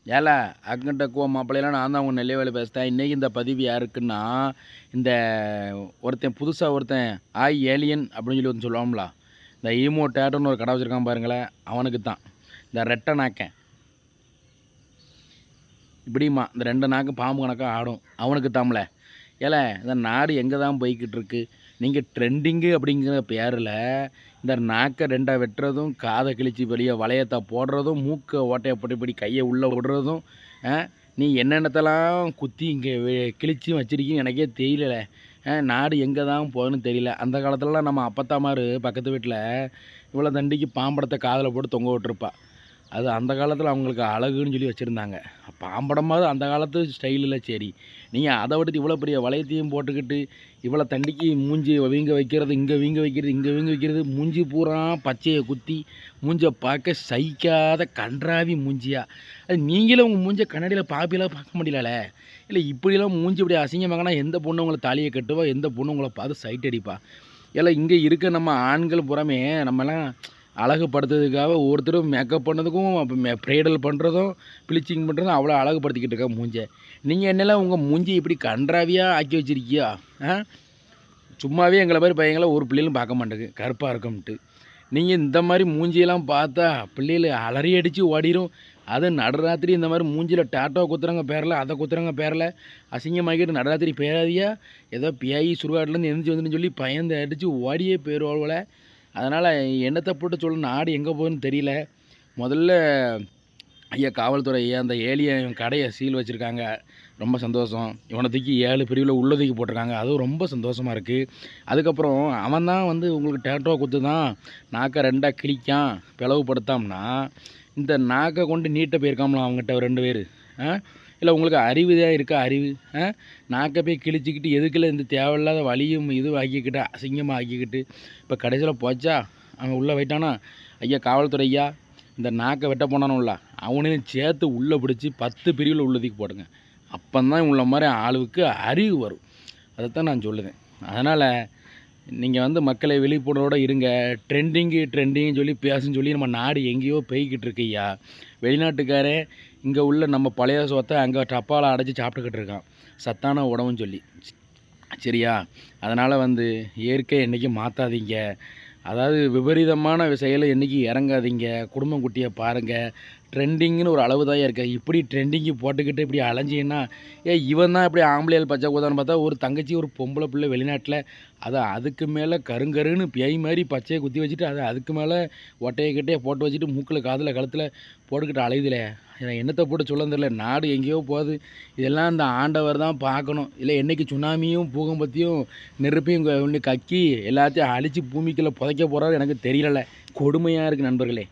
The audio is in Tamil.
ஏல அங்கிட்ட மாப்பிள்ளையெல்லாம் நான் தான் அவங்க நெல்லைவேலி பேசுகிறேன். இன்றைக்கி இந்த பதிவு யாருக்குன்னா, இந்த ஒருத்தன் ஏலியன் அப்படின்னு சொல்லி ஒருத்தன் சொல்லுவாங்களா, இந்த ஈமோ டேட்டோன்னு ஒரு கடை வச்சுருக்கான் பாருங்களேன், அவனுக்கு தான். இந்த ரெட்டை நாக்கன் இப்படிமா இந்த 2 நாக்கும் பாம்பு கணக்காக ஆடும், அவனுக்கு தாம்ல. ஏல இந்த நாடு எங்கே தான் போய்கிட்டு இருக்கு? நீங்கள் ட்ரெண்டிங்கு அப்படிங்கிற பேரில் இந்த நாக்கை 2ஆக வெட்டுறதும், காதை கிழிச்சு வெளியே வளையத்தை போடுறதும், மூக்கை ஓட்டையை போட்டு கையை உள்ளே விடுறதும், நீ என்னென்னத்தெல்லாம் குத்தி இங்கே கிழிச்சும் வச்சிருக்கீங்கன்னு எனக்கே தெரியல. நாடு எங்கே தான் போகுதுன்னு தெரியல. அந்த காலத்துலலாம் நம்ம அப்பத்தாமாரு பக்கத்து வீட்டில் இவ்வளோ தண்டிக்கு பாம்படத்தை காதில் போட்டு தொங்க விட்டுருப்பா. அது அந்த காலத்தில் அவங்களுக்கு அழகுன்னு சொல்லி வச்சுருந்தாங்க. பாம்படமாவது அந்த காலத்து ஸ்டைலில் சரி, நீங்கள் அதை விட்டு இவ்வளோ பெரிய வளையத்தையும் போட்டுக்கிட்டு இவ்வளோ தண்டிக்கு மூஞ்சி வீங்க வைக்கிறது, இங்கே வீங்க வைக்கிறது, மூஞ்சி பூரா பச்சையை குத்தி மூஞ்சை பார்க்க சகிக்காத கன்றாவி மூஞ்சியா. அது நீங்களும் உங்கள் மூஞ்சை கண்ணாடியில் பார்ப்பீலாம் பார்க்க முடியல. இல்லை இப்படிலாம் மூஞ்சி இப்படி அசிங்கமாகனா எந்த பொண்ணு உங்களை தாலியை கட்டுவா, எந்த பொண்ணு உங்களை பார்த்து சைட் அடிப்பா? இல்லை இங்கே இருக்க நம்ம ஆண்கள் புறமே நம்மலாம் அழகுப்படுத்துறதுக்காக ஒவ்வொருத்தரும் மேக்கப் பண்ணதுக்கும் ப்ரைடல் பண்ணுறதும் ப்ளீச்சிங் பண்ணுறதும் அவ்வளோ அழகுப்படுத்திக்கிட்டு இருக்கா மூஞ்சை. நீங்கள் என்னெல்லாம் உங்கள் மூஞ்சி இப்படி கன்றாவியாக ஆக்கி வச்சுருக்கியா? சும்மாவே எங்களை மாதிரி பையங்களை ஒரு பிள்ளைகளும் பார்க்க மாட்டேங்குது கருப்பாக இருக்கும்ட்டு. நீங்கள் இந்த மாதிரி மூஞ்சியெல்லாம் பார்த்தா பிள்ளைகள் அலறி அடித்து ஓடிடும். அதுவும் நடுராத்திரி இந்த மாதிரி மூஞ்சியில் டாட்டோ குத்துறங்க பேரில் அதை குத்துறங்க பேரில் அசிங்கமாக்கிட்டு நடுராத்திரி பேராதியா ஏதோ பியாயி சுடுகாட்டிலேருந்து எழுந்துச்சி வந்துன்னு சொல்லி பயந்து அடித்து ஓடியே போயிடுவாள். அதனால் என்னத்தை போட்டு சொல்ல நாடு எங்கே போகுதுன்னு தெரியல. முதல்ல ஐயா காவல்துறை ஐயா அந்த ஏலியன் கடையை சீல் வச்சுருக்காங்க, ரொம்ப சந்தோஷம். இவனை தூக்கி 7 பிரிவில் உள்ள தூக்கி போட்டிருக்காங்க, அதுவும் ரொம்ப சந்தோஷமாக இருக்குது. அதுக்கப்புறம் அவன் தான் வந்து உங்களுக்கு டேட்டோ குத்து தான் நாக்கை 2ஆக கிழிக்கான் பிளவுபடுத்தாம்னா இந்த நாக்கை கொண்டு நீட்ட போயிருக்காமலாம் அவங்ககிட்ட 2 பேர். இல்லை உங்களுக்கு அறிவு தான் இருக்கா அறிவு? நாக்கை போய் கிழிச்சிக்கிட்டு எதுக்குள்ள இந்த தேவையில்லாத வலியும் இதுவும் ஆக்கிக்கிட்டு அசிங்கமாக ஆக்கிக்கிட்டு இப்போ கடைசியில் போச்சா அவன் உள்ளே போயிட்டானா ஐயா காவல்துறை ஐயா இந்த நாக்கை வெட்ட போனானுல்ல அவனையும் சேர்த்து உள்ளே பிடிச்சி 10 பிரிவில் உள்ளதுக்கு போடுங்க. அப்போந்தான் உள்ள மாதிரி ஆளுவுக்கு அறிவு வரும். அதைத்தான் நான் சொல்லுவேன். அதனால் நீங்கள் வந்து மக்களை விழிப்புணர்வோடு இருங்க. ட்ரெண்டிங்னு சொல்லி பேசுன்னு சொல்லி நம்ம நாடு எங்கேயோ போய்கிட்டு இருக்கு ஐயா. வெளிநாட்டுக்காரே இங்கே உள்ள நம்ம பழைய சோத்தை அங்கே டப்பாவில் அடைச்சி சாப்பிட்டுக்கிட்டு இருக்கான், சத்தான உணவுன்னு சொல்லி. சரியா? அதனால் வந்து இயற்கை என்றைக்கும் மாற்றாதீங்க. அதாவது விபரீதமான செயலை என்றைக்கு இறங்காதீங்க. குடும்பம் குட்டியை பாருங்கள். ட்ரெண்டிங்னு ஒரு அளவு தான் இருக்கு. இப்படி ட்ரெண்டிங்கு போட்டுக்கிட்டு இப்படி அலைஞ்சிங்கன்னா இவன் தான் இப்படி ஆம்பளையால் பச்சை கூதான்னு பார்த்தா ஒரு தங்கச்சி ஒரு பொம்பளை பிள்ளை வெளிநாட்டில் அதை அதுக்கு மேலே கருங்கருன்னு பேய் மாதிரி பச்சையை குத்தி வச்சுட்டு அதை அதுக்கு மேலே ஒட்டையை போட்டு வச்சுட்டு மூக்கில் காதில் கழுத்தில் போட்டுக்கிட்டு அலையுதில்ல. என்னத்தை போட்டு சொல்ல தெரியல. நாடு எங்கேயோ போகுது. இதெல்லாம் அந்த ஆண்டவர் தான் பார்க்கணும். இல்லை என்றைக்கு சுனாமியும் பூகம்பத்தையும் நெருப்பையும் ஒன்று கக்கி எல்லாத்தையும் அழித்து பூமிக்குள்ளே புதைக்க போகிறாரு எனக்கு தெரியலை. கொடுமையாக இருக்குது நண்பர்களே.